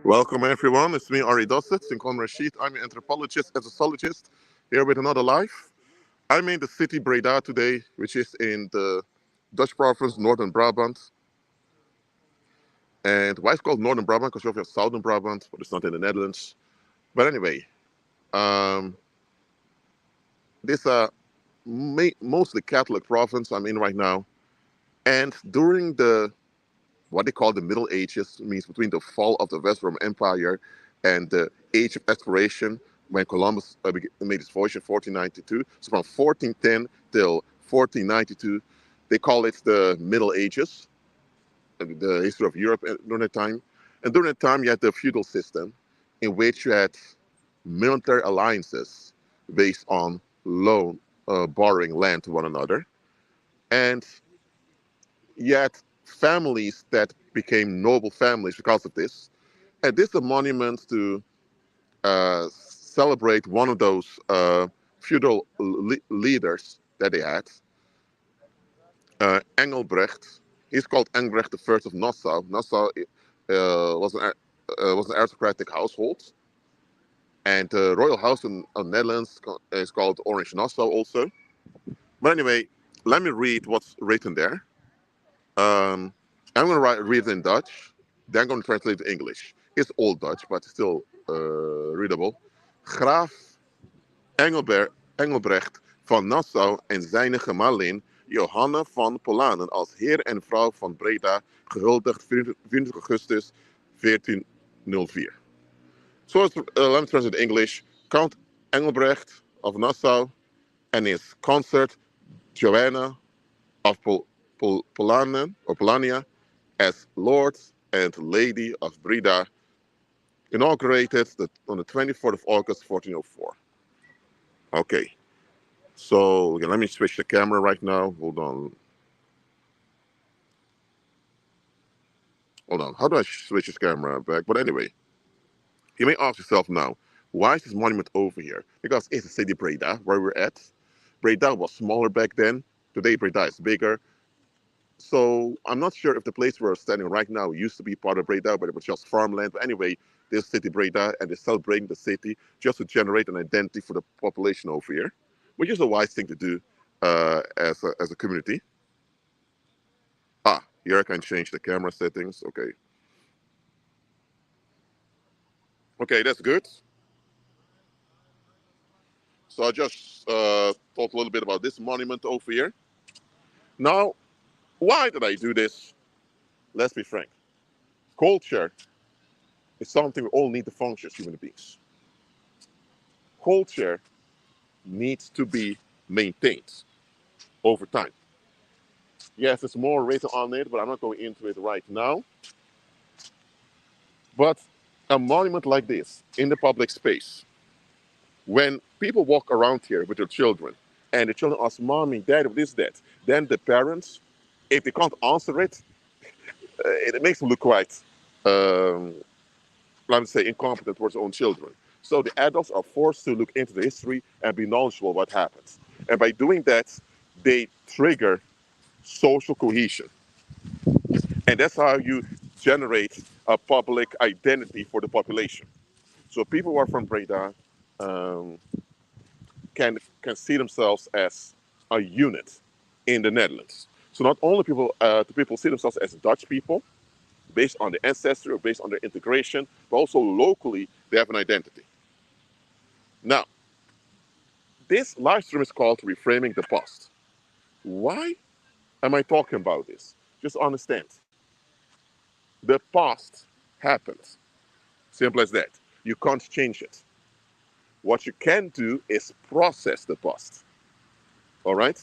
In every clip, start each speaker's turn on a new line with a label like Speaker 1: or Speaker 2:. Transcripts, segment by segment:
Speaker 1: Welcome everyone, it's me Ari Dossett, Sinkom Rashid. I'm an anthropologist and sociologist here with another life. I'm in the city Breda today, which is in the Dutch province Northern Brabant. And why it's called Northern Brabant? Because you have Southern Brabant, but it's not in the Netherlands. But anyway, um, this mostly Catholic province I'm in right now. And during the what they call the Middle Ages, means between the fall of the West Roman Empire and the Age of Exploration, when Columbus made his voyage in 1492. So from 1410 till 1492, they call it the Middle Ages, the history of Europe during that time. And during that time, you had the feudal system, in which you had military alliances based on loan, borrowing land to one another. And yet families that became noble families because of this. And this is a monument to celebrate one of those feudal leaders that they had, Engelbrecht. He's called Engelbrecht the First of Nassau. Nassau was an aristocratic household, and the royal house in the Netherlands is called Orange Nassau also. But anyway, let me read what's written there. Um, I'm going to read it in Dutch. Then I'm going to translate it to English. It's Old Dutch, but still readable. Graaf Engelbrecht van Nassau en zijn gemalin Johanna van Polanen als heer en vrouw van Breda, gehuldigd 24 augustus 1404. So let me translate to English. Count Engelbrecht of Nassau and his consort Joanna of Polania as Lord and Lady of Breda, inaugurated on the 24th of August 1404. Okay, so let me switch the camera right now. Hold on. How do I switch this camera back? But anyway, you may ask yourself now, why is this monument over here? Because it's the city Breda where we're at. Breda was smaller back then. Today Breda is bigger. So I'm not sure if the place we're standing right now used to be part of Breda, but it was just farmland. But anyway, this city Breda, and they're celebrating the city just to generate an identity for the population over here, which is a wise thing to do as a community. Here I can change the camera settings. Okay, that's good. So I just talked a little bit about this monument over here. Now, why did I do this? Let's be frank. Culture is something we all need to function as human beings. Culture needs to be maintained over time. Yes, there's more written on it, but I'm not going into it right now. But a monument like this in the public space, when people walk around here with their children, and the children ask, Mommy, Dad, what is that? Then the parents, if they can't answer it, it makes them look quite, let me say, incompetent towards their own children. So the adults are forced to look into the history and be knowledgeable what happens. And by doing that, they trigger social cohesion. And that's how you generate a public identity for the population. So people who are from Breda um, can see themselves as a unit in the Netherlands. So not only do people see themselves as Dutch people, based on their ancestry or based on their integration, but also locally they have an identity. Now, this live stream is called Reframing the Past. Why am I talking about this? Just understand. The past happened. Simple as that. You can't change it. What you can do is process the past. All right?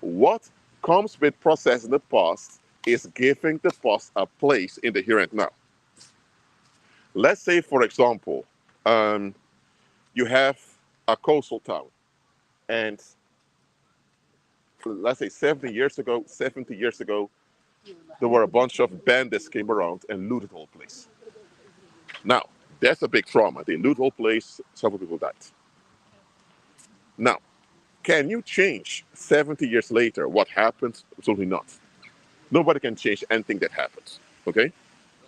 Speaker 1: What comes with processing the past is giving the past a place in the here and now. Let's say, for example, you have a coastal town, and let's say 70 years ago, there were a bunch of bandits came around and looted the whole place. Now, that's a big trauma. They loot the whole place, several people died. Now, can you change 70 years later what happened? Absolutely not. Nobody can change anything that happens, okay?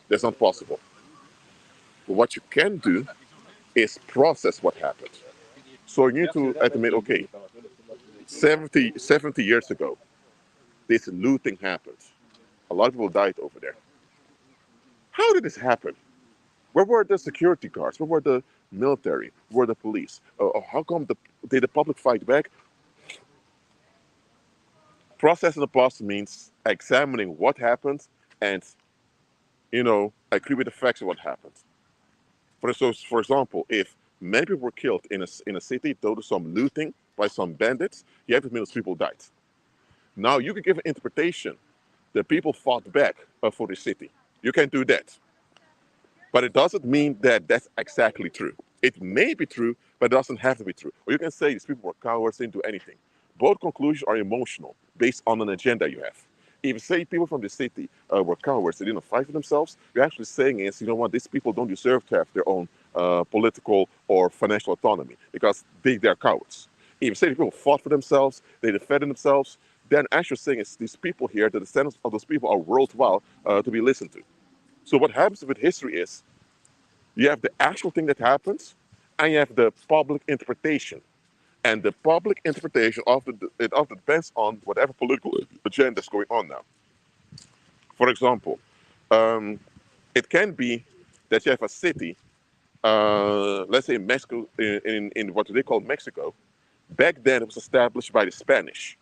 Speaker 1: That's not possible. But what you can do is process what happened. So you need to admit, okay, 70 years ago, this looting happened. A lot of people died over there. How did this happen? Where were the security guards? Where were the military? Where were the police? How come did the public fight back? Processing the past means examining what happened and, agree with the facts of what happened. For example, if many people were killed in a city due to some looting by some bandits, you have to admit those people died. Now you can give an interpretation that people fought back for the city. You can do that. But it doesn't mean that that's exactly true. It may be true, but it doesn't have to be true. Or you can say these people were cowards, didn't do anything. Both conclusions are emotional, based on an agenda you have. If you say people from the city were cowards, they didn't fight for themselves, you're actually saying is, you know what, these people don't deserve to have their own political or financial autonomy because they're cowards. If you say people fought for themselves, they defended themselves, then actually saying is these people here, the descendants of those people are worthwhile to be listened to. So what happens with history is you have the actual thing that happens, and you have the public interpretation. And the public interpretation it often depends on whatever political agenda is going on now. For example, um, it can be that you have a city, let's say in Mexico, in what they call Mexico. Back then, it was established by the Spanish,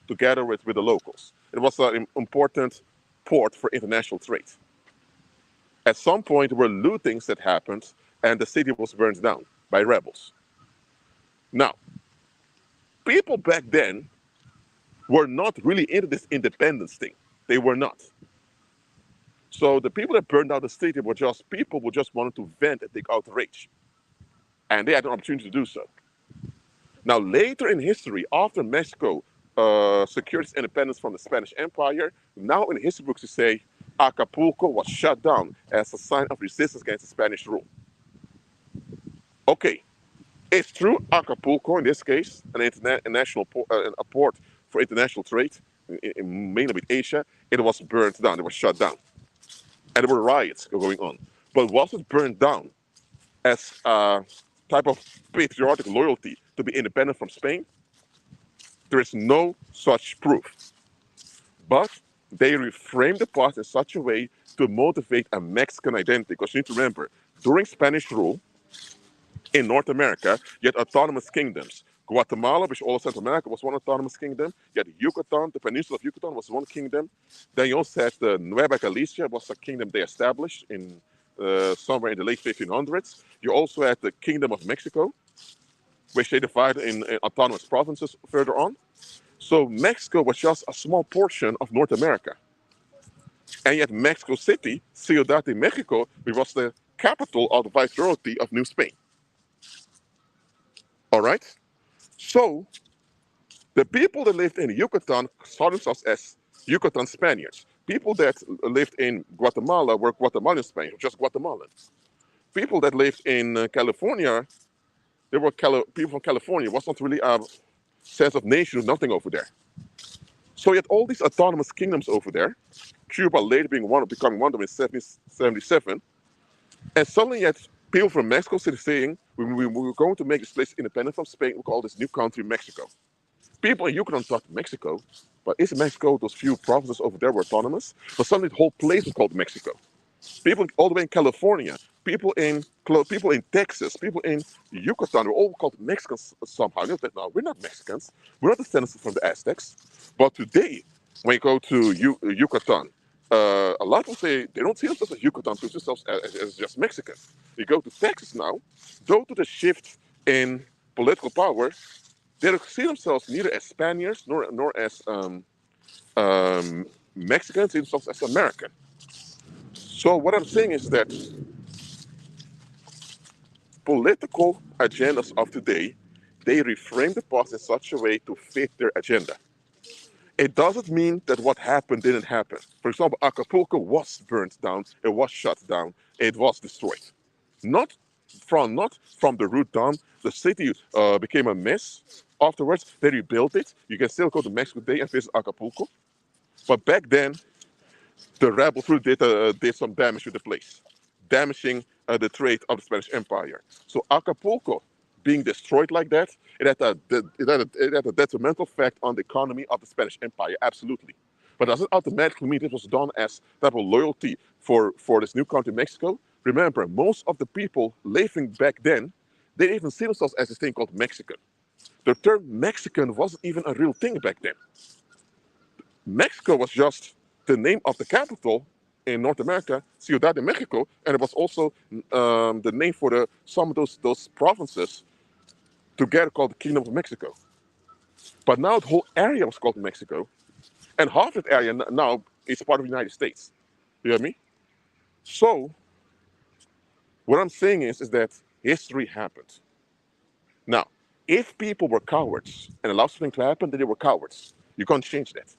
Speaker 1: together with the locals. It was an important port for international trade. At some point, there were lootings that happened, and the city was burned down by rebels. Now, people back then were not really into this independence thing. They were not. So the people that burned down the city were just people who just wanted to vent and take out rage. And they had an opportunity to do so. Now, later in history, after Mexico secured its independence from the Spanish Empire, now in history books you say Acapulco was shut down as a sign of resistance against the Spanish rule. Okay, it's true Acapulco, in this case, an international a port for international trade, mainly with Asia, it was burned down, it was shut down. And there were riots going on. But was it burned down as a type of patriotic loyalty to be independent from Spain? There is no such proof. But they reframed the past in such a way to motivate a Mexican identity. Because you need to remember, during Spanish rule in North America, you had autonomous kingdoms. Guatemala, which all of Central America, was one autonomous kingdom. You had Yucatan, the peninsula of Yucatan was one kingdom. Then you also had the Nueva Galicia, was a kingdom they established in somewhere in the late 1500s. You also had the Kingdom of Mexico, which they divided in autonomous provinces further on. So Mexico was just a small portion of North America. And yet Mexico City, Ciudad de Mexico, which was the capital of the Viceroyalty of New Spain. All right? So the people that lived in Yucatan saw themselves as Yucatan Spaniards. People that lived in Guatemala were Guatemalan Spaniards, just Guatemalan. People that lived in California, they were people from California. It was not really a sense of nation, nothing over there. So you had all these autonomous kingdoms over there. Cuba later becoming one of them in 1777. And suddenly you had people from Mexico City saying, we were going to make this place independent from Spain. We call this new country Mexico. People in Yucatan thought Mexico, but is Mexico, those few provinces over there were autonomous? But suddenly the whole place was called Mexico. People all the way in California, people in Texas, people in Yucatan were all called Mexicans somehow. You know, no, we're not Mexicans. We're not descendants from the Aztecs. But today, when you go to Yucatan, a lot of people say they don't see themselves as Yucatan, they see themselves as just Mexicans. You go to Texas now, due to the shift in political power, they don't see themselves neither as Spaniards nor as Mexicans, they see themselves as American. So what I'm saying is that political agendas of today, they reframe the past in such a way to fit their agenda. It doesn't mean that what happened didn't happen. For example, Acapulco was burnt down, it was shut down, it was destroyed. Not from the root down. The city became a mess. Afterwards, they rebuilt it. You can still go to Mexico today and visit Acapulco. But back then, the rebels really did some damage to the place, damaging the trade of the Spanish Empire. So Acapulco being destroyed like that, it had a detrimental effect on the economy of the Spanish Empire, absolutely. But does it automatically mean it was done as type of loyalty for this new country, Mexico? Remember, most of the people living back then, they didn't even see themselves as this thing called Mexican. The term Mexican wasn't even a real thing back then. Mexico was just the name of the capital in North America, Ciudad de Mexico, and it was also the name for some of those provinces together called the Kingdom of Mexico. But now the whole area was called Mexico, and half of that area now is part of the United States. You hear me? So what I'm saying is that history happened. Now, if people were cowards and allowed something to happen, then they were cowards. You can't change that.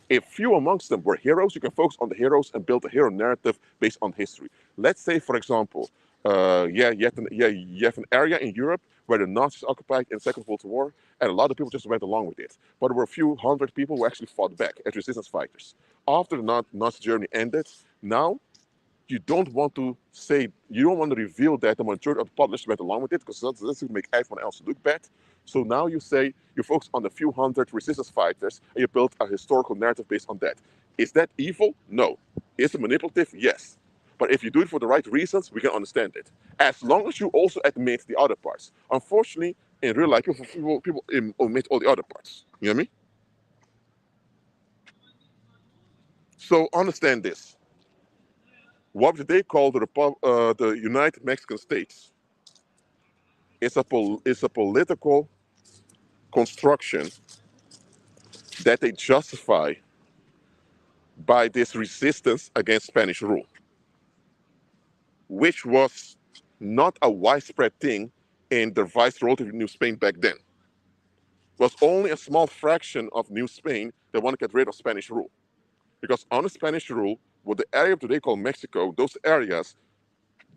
Speaker 1: If few amongst them were heroes, you can focus on the heroes and build a hero narrative based on history. Let's say, for example, you have an area in Europe where the Nazis occupied in the Second World War, and a lot of people just went along with it. But there were a few hundred people who actually fought back as resistance fighters. After the Nazi Germany ended, now you don't want to say, you don't want to reveal that the majority of the public went along with it because that's going to make everyone else look bad. So now you say you focus on the few hundred resistance fighters and you build a historical narrative based on that. Is that evil? No. Is it manipulative? Yes. But if you do it for the right reasons, we can understand it. As long as you also admit the other parts. Unfortunately, in real life, people omit all the other parts. You know what I mean? So understand this. What they call the United Mexican States is a political construction that they justify by this resistance against Spanish rule, which was not a widespread thing in the viceroy of New Spain back then. It was only a small fraction of New Spain that wanted to get rid of Spanish rule. Because under Spanish rule, what the area of today called Mexico, those areas,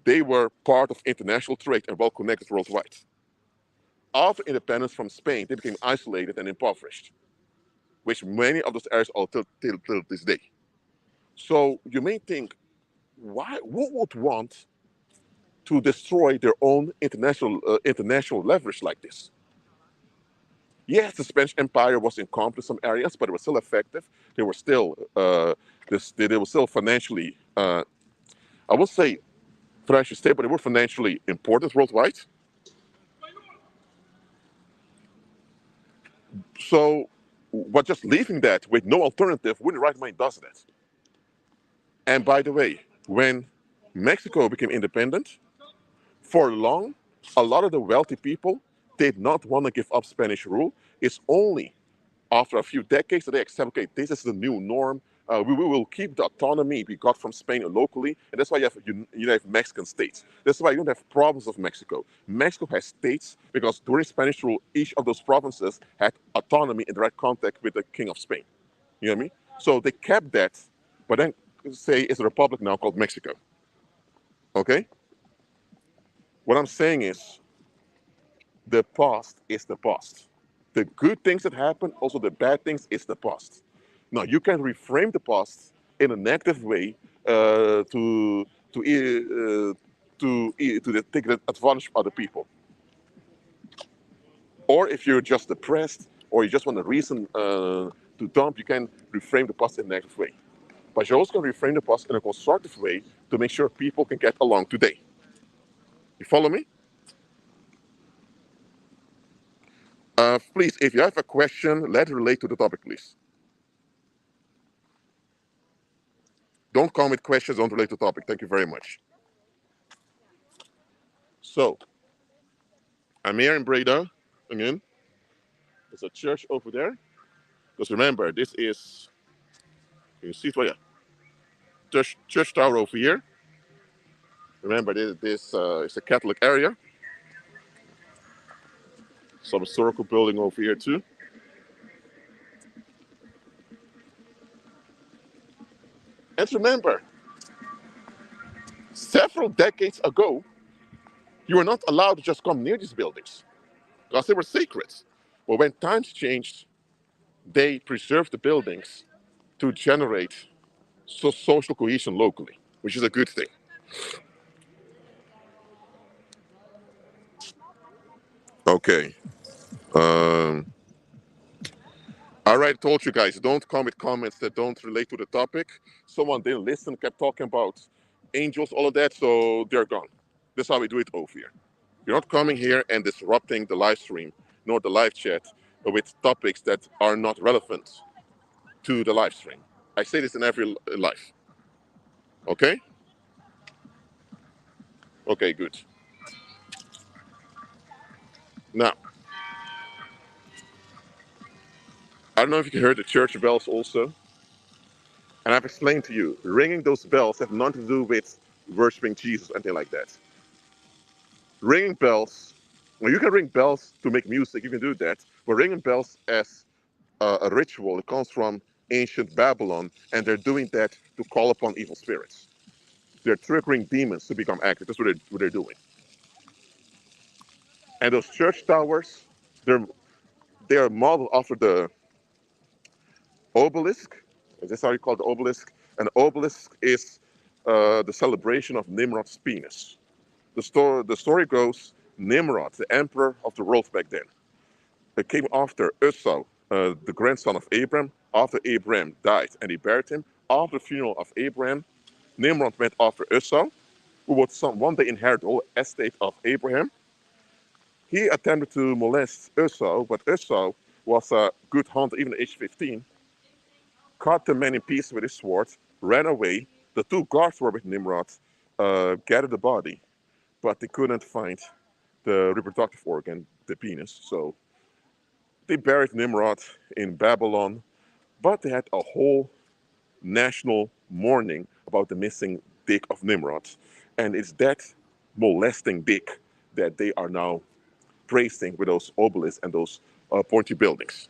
Speaker 1: they were part of international trade and well connected worldwide. After independence from Spain, they became isolated and impoverished, which many of those areas are till this day. So you may think, who would want to destroy their own international leverage like this? Yes, the Spanish Empire was incompetent in some areas, but it was still effective. They were still they were still financially, I would say financially stable, but they were financially important worldwide. So, but just leaving that with no alternative, when the right mind does that. And by the way, when Mexico became independent, for long, a lot of the wealthy people did not want to give up Spanish rule. It's only after a few decades that they accept, okay, this is the new norm. We will keep the autonomy we got from Spain locally, and that's why you have Mexican states. That's why you don't have provinces of Mexico. Mexico has states because during Spanish rule, each of those provinces had autonomy in direct contact with the King of Spain. You know what I mean? So they kept that, but then say it's a republic now called Mexico. Okay? What I'm saying is the past is the past. The good things that happen, also the bad things, is the past. Now you can reframe the past in a negative way to take advantage of other people. Or if you're just depressed or you just want a reason to dump, you can reframe the past in a negative way. But you also can reframe the past in a constructive way to make sure people can get along today. You follow me? Please, if you have a question, let it relate to the topic, please. Don't come with questions don't relate to the topic. Thank you very much. So, I'm here in Breda again. There's a church over there. Because remember, this is, you see it? Well, yeah. Church tower over here. Remember, this is a Catholic area. Some historical building over here too. And remember, several decades ago, you were not allowed to just come near these buildings because they were sacred. But when times changed, they preserved the buildings to generate social cohesion locally, which is a good thing. Okay. Um, I already told you guys, don't come with comments that don't relate to the topic. Someone didn't listen, kept talking about angels, all of that, so they're gone. That's how we do it over here. You're not coming here and disrupting the live stream nor the live chat with topics that are not relevant to the live stream. I say this in every live. Okay? Okay, good. Now, I don't know if you heard the church bells also, and I've explained to you, ringing those bells have nothing to do with worshiping Jesus or anything like that. Ringing bells, well, you can ring bells to make music, you can do that, but ringing bells as a ritual, it comes from ancient Babylon, and they're doing that to call upon evil spirits. They're triggering demons to become active. That's what they're doing. And those church towers, they're they are modeled after the obelisk. That's how you call the obelisk. An obelisk is the celebration of Nimrod's penis. The story goes Nimrod, the emperor of the world back then, came after Esau, the grandson of Abraham. After Abraham died and he buried him, after the funeral of Abraham, Nimrod went after Esau, who would one day inherit the whole estate of Abraham. He attempted to molest Esau, but Esau was a good hunter, even at age 15, cut the man in pieces with his sword, ran away. The two guards were with Nimrod, gathered the body, but they couldn't find the reproductive organ, the penis. So they buried Nimrod in Babylon, but they had a whole national mourning about the missing dick of Nimrod. And it's that molesting dick that they are now praising with those obelisks and those pointy buildings.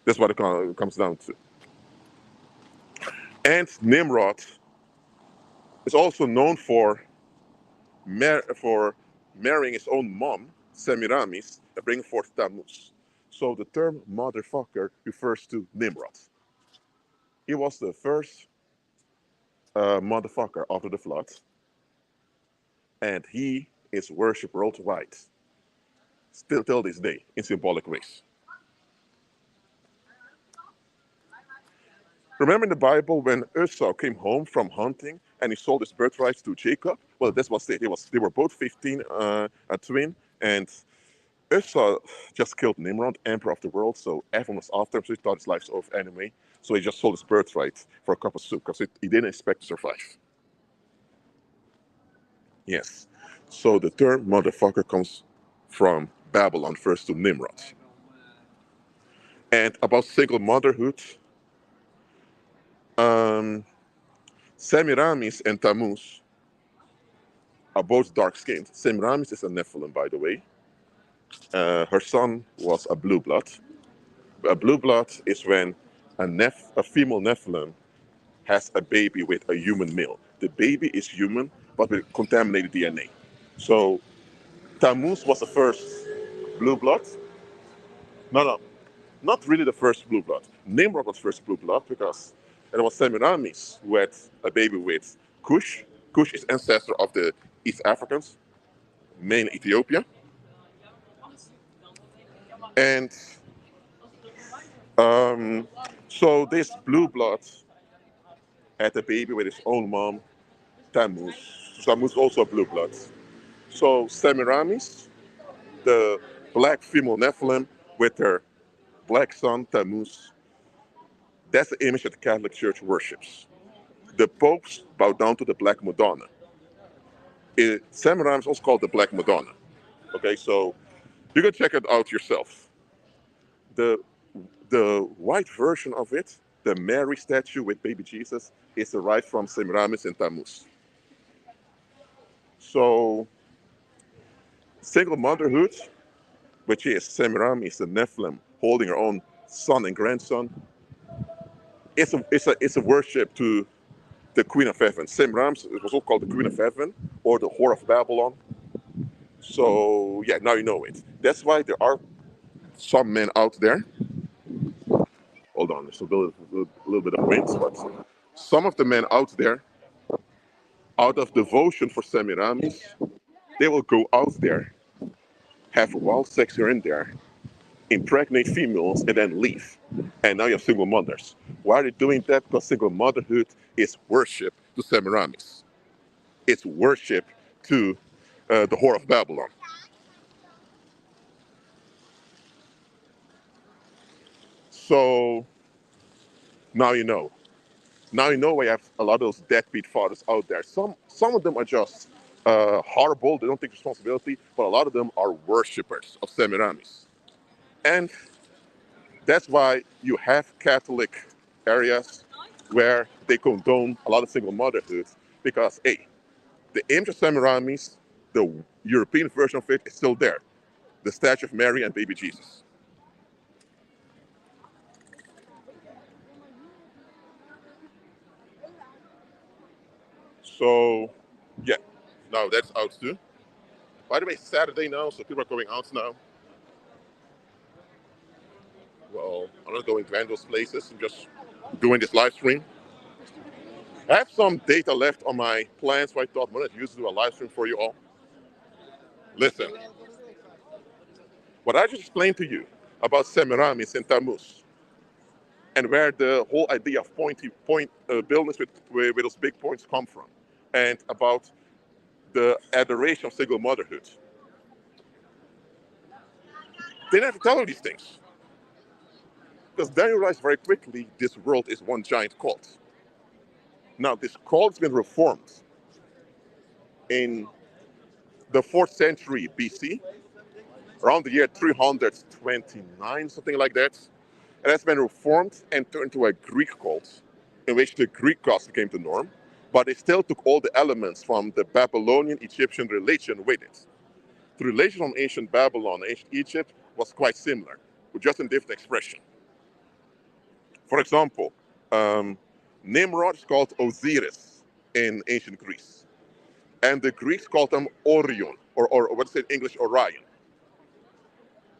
Speaker 1: That's what it comes down to. And Nimrod is also known for marrying his own mom, Semiramis, and bringing forth Tammuz. So the term motherfucker refers to Nimrod. He was the first motherfucker after the flood, and he is worshipped worldwide, still till this day, in symbolic ways. Remember in the Bible when Esau came home from hunting and he sold his birthright to Jacob? Well, this was it. They were both 15, a twin, and Esau just killed Nimrod, emperor of the world, so everyone was after him, so he thought his life's over anyway. So he just sold his birthright for a cup of soup because he didn't expect to survive. Yes. So the term motherfucker comes from Babylon, first to Nimrod. And about single motherhood, um, Semiramis and Tammuz are both dark skinned. Semiramis is a Nephilim, by the way. Her son was a blue blood. A blue blood is when a female Nephilim has a baby with a human male. The baby is human, but with contaminated DNA. So Tammuz was the first blue blood. No, not really the first blue blood. Nimrod was first blue blood because it was Semiramis who had a baby with Cush. Cush is ancestor of the East Africans, mainly Ethiopia. And um, so this blue blood had a baby with his own mom, Tammuz. So Tammuz is also a blue blood. So Semiramis, the black female Nephilim with her black son Tammuz, that's the image that the Catholic Church worships. The popes bow down to the Black Madonna. Semiramis is also called the Black Madonna. Okay, so you can check it out yourself. The the white version of it, the Mary statue with baby Jesus, is derived from Semiramis and Tammuz. So single motherhood, which is Semiramis, the Nephilim, holding her own son and grandson, it's a worship to the Queen of Heaven. Semiramis was also called the Queen of Heaven or the Whore of Babylon. So yeah, now you know it. That's why there are some men out there. Hold on, there's a little bit of wind, but some of the men out there, out of devotion for Semiramis, they will go out there have wild sex here and there, impregnate females, and then leave. And now you have single mothers. Why are they doing that? Because single motherhood is worship to Semiramis. It's worship to the whore of Babylon. So now you know. Now you know why you have a lot of those deadbeat fathers out there. Some of them are just horrible. They don't take responsibility, but a lot of them are worshippers of Semiramis. And that's why you have Catholic areas where they condone a lot of single motherhood because, A, the image of Semiramis, the European version of it, is still there. The statue of Mary and baby Jesus. So, yeah, now that's out too. By the way, Saturday now, so people are going out now. Well, I'm not going to any of those places. I'm just doing this live stream. I have some data left on my plans, so I thought, why not use to do a live stream for you all? Listen, what I just explained to you about Semiramis and Tammuz, and where the whole idea of point buildings with those big points come from, and about the adoration of single motherhood. They never tell you these things. Because then you realize very quickly this world is one giant cult. Now, this cult has been reformed in the 4th century BC, around the year 329, something like that. It has been reformed and turned into a Greek cult, in which the Greek gods became the norm, but they still took all the elements from the Babylonian Egyptian religion with it. The religion from ancient Babylon and ancient Egypt was quite similar, with just a different expression. For example, Nimrod is called Osiris in ancient Greece. And the Greeks called him Orion, or what's it in English, Orion.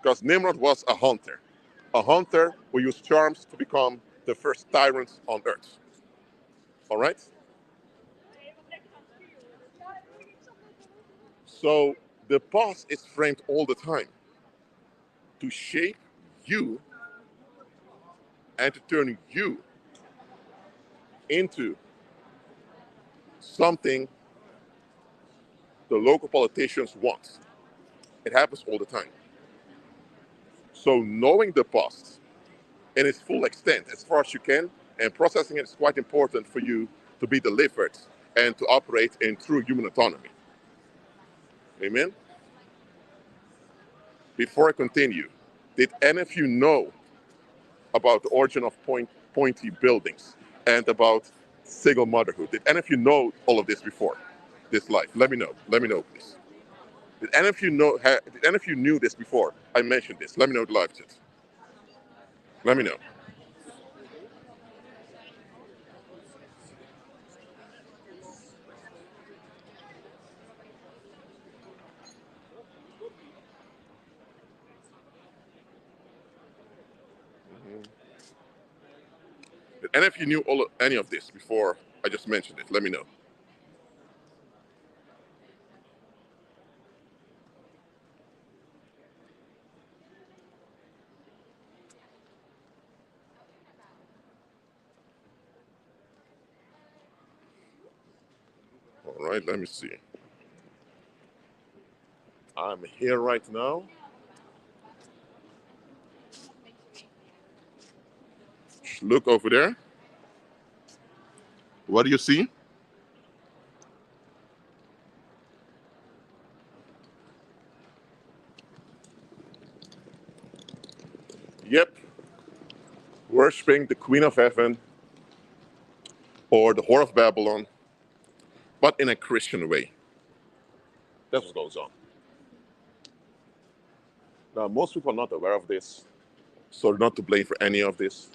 Speaker 1: Because Nimrod was a hunter. A hunter who used charms to become the first tyrant on earth. All right? So the past is framed all the time to shape you and to turn you into something the local politicians want. It happens all the time. So knowing the past in its full extent, as far as you can, and processing it is quite important for you to be delivered and to operate in true human autonomy. Amen? Before I continue, did any of you know about the origin of pointy buildings and about single motherhood? Did any of you know all of this before this life? Let me know. Let me know, please. Did any of you know? Did any of you knew this before I mentioned this? Let me know the live chat. Let me know. Did any of you knew any of this before I just mentioned it? Let me know. All right, let me see. I'm here right now. Look over there. What do you see? Yep, worshiping the Queen of Heaven or the Whore of Babylon, but in a Christian way. That's what goes on. Now, most people are not aware of this, so they're not to blame for any of this,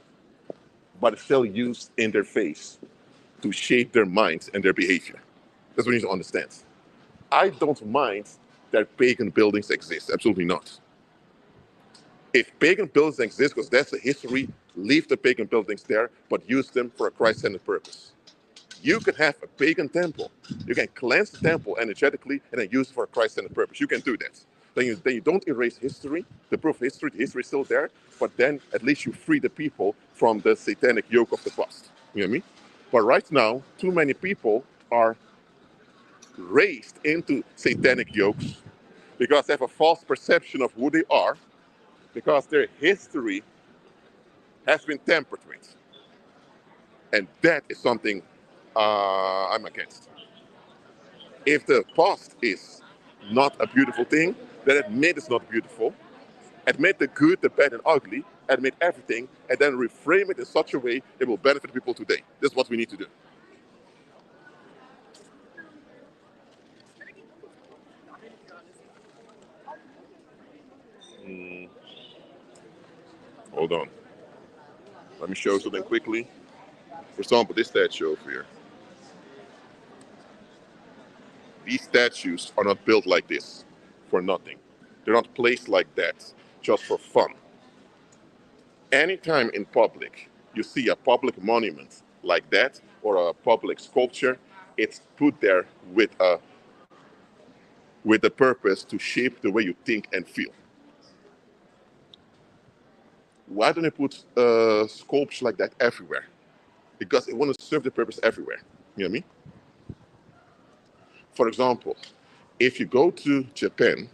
Speaker 1: but it's still used in their face to shape their minds and their behavior. That's what you need to understand. I don't mind that pagan buildings exist, absolutely not. If pagan buildings exist, because that's the history, leave the pagan buildings there, but use them for a Christ-centered purpose. You can have a pagan temple. You can cleanse the temple energetically and then use it for a Christ-centered purpose. You can do that. then you don't erase history, the proof of history, the history is still there, but then at least you free the people from the satanic yoke of the past. You know what I mean? But right now, too many people are raised into satanic yokes because they have a false perception of who they are, because their history has been tampered with. And that is something I'm against. If the past is not a beautiful thing, then admit it's not beautiful. Admit the good, the bad, and ugly. Admit everything, and then reframe it in such a way it will benefit people today. This is what we need to do. Mm, hold on. Let me show something quickly. For example, this statue over here. These statues are not built like this for nothing. They're not placed like that just for fun. Anytime in public you see a public monument like that or a public sculpture, it's put there with the purpose to shape the way you think and feel. Why don't they put sculptures like that everywhere? Because it want to serve the purpose everywhere. You know what I mean? For example, if you go to Japan,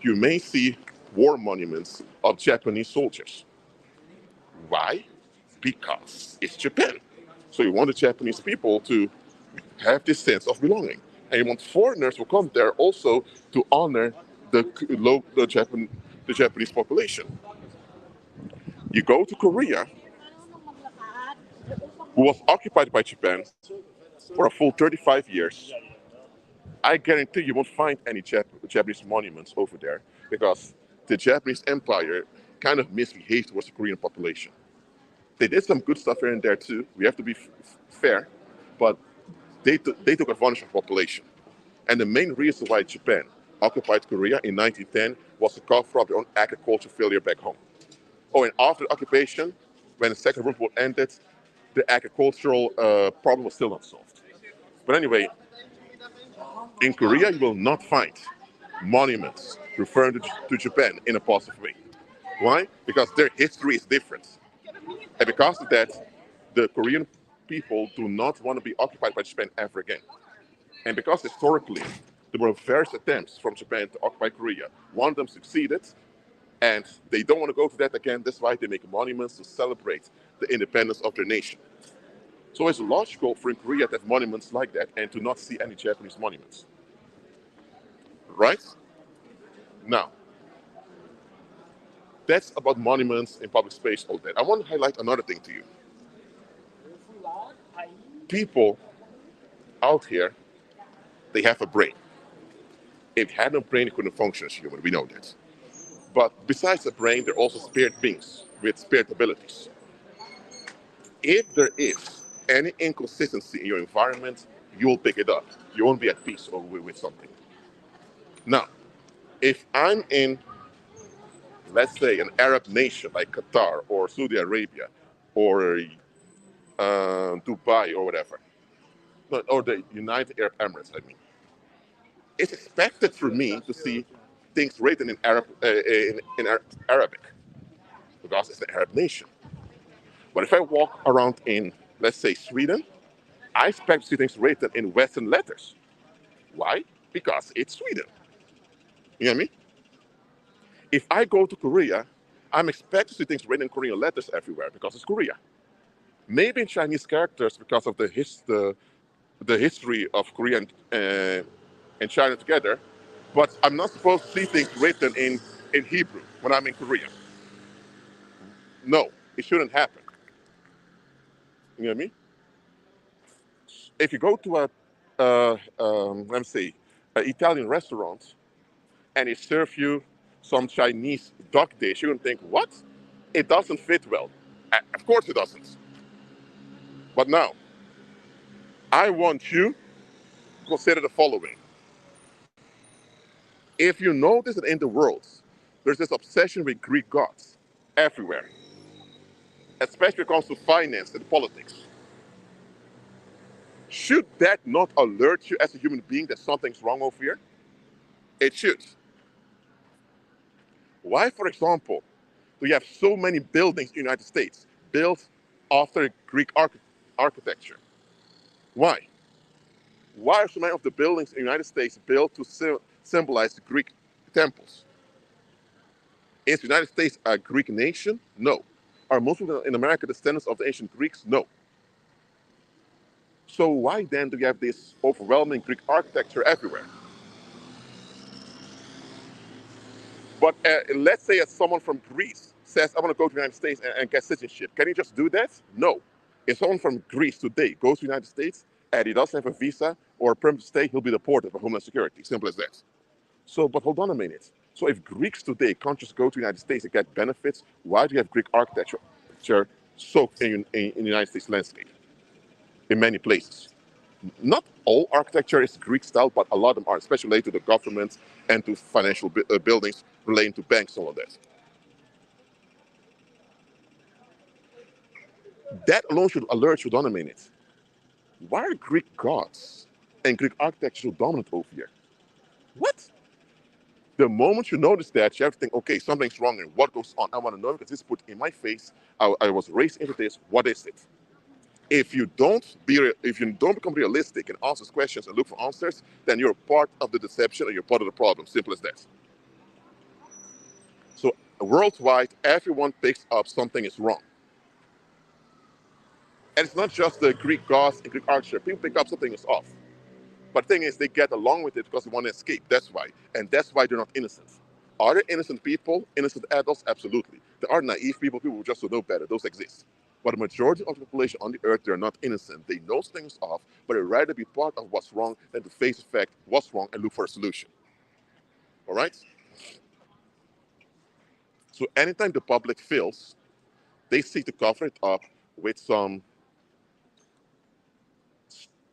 Speaker 1: you may see war monuments of Japanese soldiers. Why? Because it's Japan. So you want the Japanese people to have this sense of belonging. And you want foreigners who come there also to honor the Japanese population. You go to Korea, who was occupied by Japan for a full 35 years. I guarantee you won't find any Japanese monuments over there because the Japanese Empire kind of misbehaved towards the Korean population. They did some good stuff here and there too. We have to be fair, but they took advantage of the population. And the main reason why Japan occupied Korea in 1910 was to cover up their own agricultural failure back home. Oh, and after the occupation, when the Second World War ended, the agricultural problem was still not solved. But anyway, in Korea, you will not find monuments referring to Japan in a positive way. Why? Because their history is different. And because of that, the Korean people do not want to be occupied by Japan ever again. And because historically there were various attempts from Japan to occupy Korea, one of them succeeded, and they don't want to go to that again. That's why they make monuments to celebrate the independence of their nation. So it's logical for in Korea to have monuments like that and to not see any Japanese monuments. Right? Now, that's about monuments in public space, all that. I want to highlight another thing to you. People out here, they have a brain. If they had no brain, they couldn't function as human. We know that. But besides the brain, they're also spirit beings with spirit abilities. If there is any inconsistency in your environment, you'll pick it up. You won't be at peace with something. Now, if I'm in, let's say, an Arab nation like Qatar or Saudi Arabia or Dubai or whatever, or the United Arab Emirates, I mean, it's expected for me to see things written in Arabic because it's an Arab nation. But if I walk around in, let's say, Sweden, I expect to see things written in Western letters. Why? Because it's Sweden. You know what I mean? If I go to Korea, I'm expected to see things written in Korean letters everywhere because it's Korea. Maybe in Chinese characters because of the history of Korea and China together, but I'm not supposed to see things written in Hebrew when I'm in Korea. No, it shouldn't happen. You know what I mean? If you go to let me see, an Italian restaurant and they serve you some Chinese duck dish, you're gonna think, what? It doesn't fit well. Of course it doesn't. But now, I want you to consider the following. If you notice that in the world, there's this obsession with Greek gods everywhere, especially when it comes to finance and politics, should that not alert you as a human being that something's wrong over here? It should. Why, for example, do you have so many buildings in the United States built after Greek architecture? Why? Why are so many of the buildings in the United States built to symbolize the Greek temples? Is the United States a Greek nation? No. Are most people in America descendants of the ancient Greeks? No. So why then do you have this overwhelming Greek architecture everywhere? But let's say someone from Greece says, I want to go to the United States and get citizenship. Can he just do that? No. If someone from Greece today goes to the United States and he doesn't have a visa or a permit to stay, he'll be deported by Homeland Security. Simple as that. So, but hold on a minute. So if Greeks today can't just go to the United States and get benefits, why do you have Greek architecture soaked in the United States landscape in many places? Not all architecture is Greek style, but a lot of them are, especially related to the government and to financial buildings relating to banks and all of that. That alone should alert you, hold on a minute. Why are Greek gods and Greek architecture so dominant over here? What? The moment you notice that, you have to think, okay, something's wrong and what goes on? I want to know because this put in my face. I was raised into this. What is it? If you don't become realistic and answer questions and look for answers, then you're part of the deception and you're part of the problem. Simple as that. So worldwide, everyone picks up something is wrong. And it's not just the Greek gods and Greek architecture. People pick up something is off. But the thing is, they get along with it because they want to escape. That's why. And that's why they're not innocent. Are there innocent people, innocent adults? Absolutely. There are naive people who just don't know better. Those exist. But the majority of the population on the earth, they're not innocent. They know things off, but they'd rather be part of what's wrong than to face the fact what's wrong and look for a solution. All right? So anytime the public fails, they seek to cover it up with some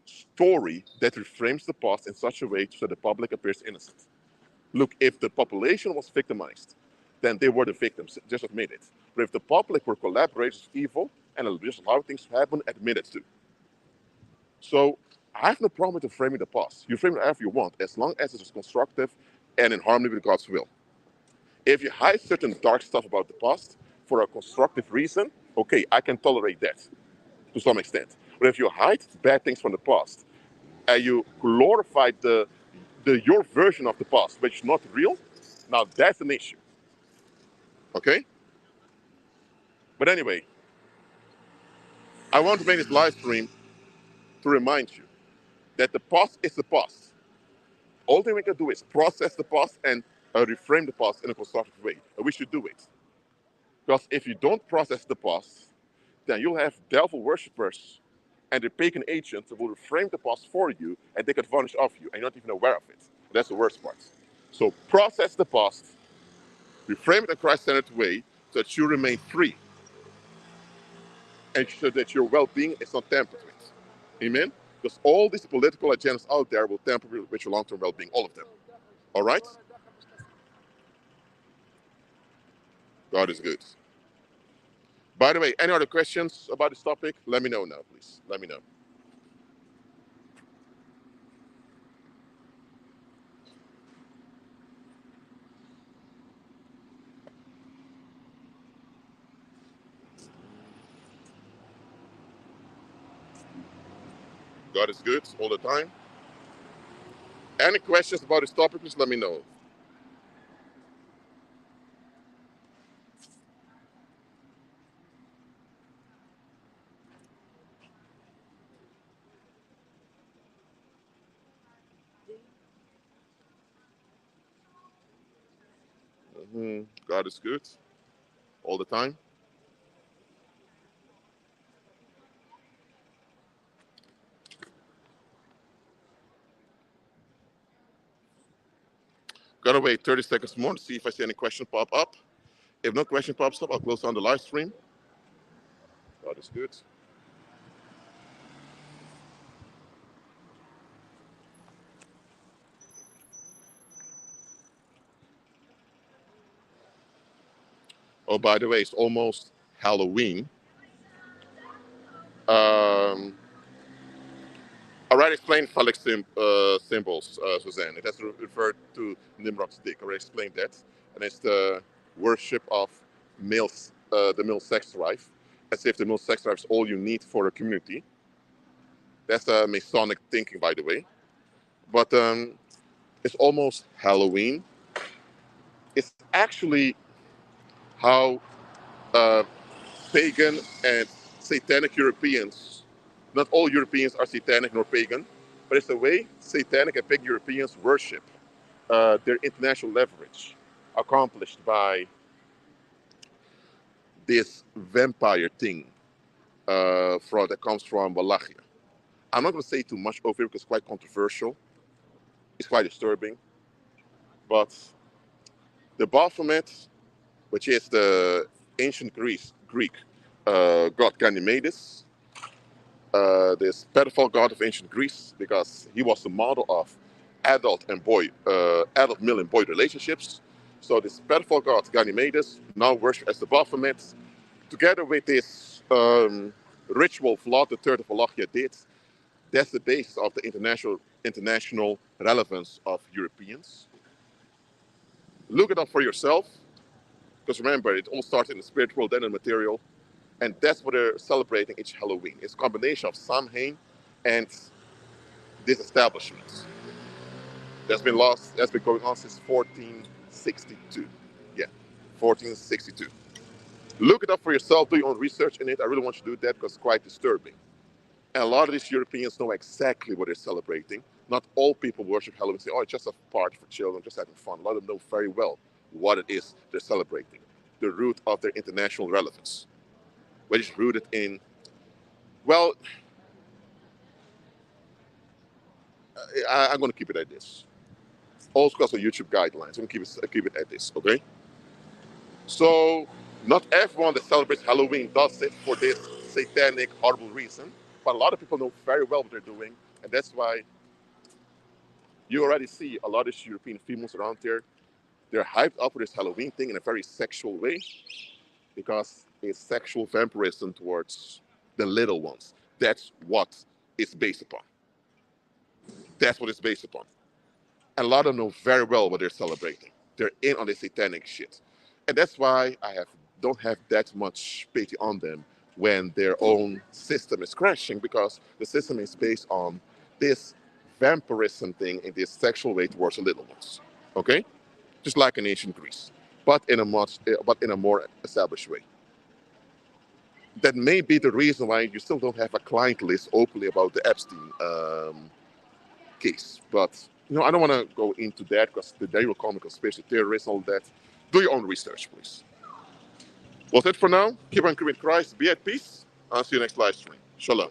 Speaker 1: story that reframes the past in such a way so the public appears innocent. Look, if the population was victimized, then they were the victims. Just admit it. But if the public were collaborators with evil and just how things happen, admit it too. So I have no problem with framing the past. You frame it however you want, as long as it's constructive and in harmony with God's will. If you hide certain dark stuff about the past for a constructive reason, okay, I can tolerate that to some extent. But if you hide bad things from the past and you glorify your version of the past, which is not real, now that's an issue. Okay? But anyway, I want to make this live stream to remind you that the past is the past. All thing we can do is process the past and reframe the past in a constructive way. And we should do it. Because if you don't process the past, then you'll have devil worshippers and the pagan agents that will reframe the past for you and take advantage of you, and you're not even aware of it. That's the worst part. So process the past, reframe it in a Christ-centered way so that you remain free and so that your well-being is not tampered with. Amen? Because all these political agendas out there will tamper with your long-term well-being, all of them. All right? God is good. By the way, any other questions about this topic? Let me know now, please. Let me know. God is good all the time. Any questions about this topic, please let me know. God is good all the time. Gotta wait 30 seconds more to see if I see any question pop up. If no question pops up, I'll close down the live stream. God is good. Oh, by the way, it's almost Halloween. I already explained phallic symbols, Suzanne. It has referred to Nimrod's dick. I already explained that. And it's the worship of the male sex drive, as if the male sex drive is all you need for a community. That's Masonic thinking, by the way. But it's almost Halloween. It's actually how uh, pagan and satanic Europeans, not all Europeans are satanic nor pagan, but it's the way satanic and pagan Europeans worship their international leverage, accomplished by this vampire thing that comes from Wallachia. I'm not going to say too much over here because it's quite controversial. It's quite disturbing. But the Baphomet, which is the ancient Greek god Ganymedes, this pedophile god of ancient Greece, because he was the model of adult male and boy relationships. So this pedophile god Ganymedes, now worshipped as the Baphomet, together with this ritual Vlad III of Wallachia did, that's the basis of the international relevance of Europeans. Look it up for yourself, because remember, it all starts in the spirit world, then in the material, and that's what they're celebrating each Halloween. It's a combination of Samhain and disestablishments. That's been going on since 1462. Yeah, 1462. Look it up for yourself, do your own research in it. I really want you to do that because it's quite disturbing. And a lot of these Europeans know exactly what they're celebrating. Not all people worship Halloween and say, oh, it's just a party for children, just having fun. A lot of them know very well what it is they're celebrating. The root of their international relevance, which is rooted in, well, I'm going to keep it at this. Also because of YouTube guidelines. I'm going to keep it at this, okay? So, not everyone that celebrates Halloween does it for this satanic, horrible reason. But a lot of people know very well what they're doing. And that's why you already see a lot of European females around there. They're hyped up with this Halloween thing in a very sexual way because it's sexual vampirism towards the little ones. That's what it's based upon. That's what it's based upon. And a lot of them know very well what they're celebrating. They're in on the satanic shit. And that's why don't have that much pity on them when their own system is crashing, because the system is based on this vampirism thing in this sexual way towards the little ones. Okay? Just like in ancient Greece, but in a more established way. That may be the reason why you still don't have a client list openly about the Epstein case. But I don't want to go into that because they will call me conspiracy theorists and all that. Do your own research, please. Well, that's it for now. Keep on keeping Christ. Be at peace. I'll see you next live stream. Shalom.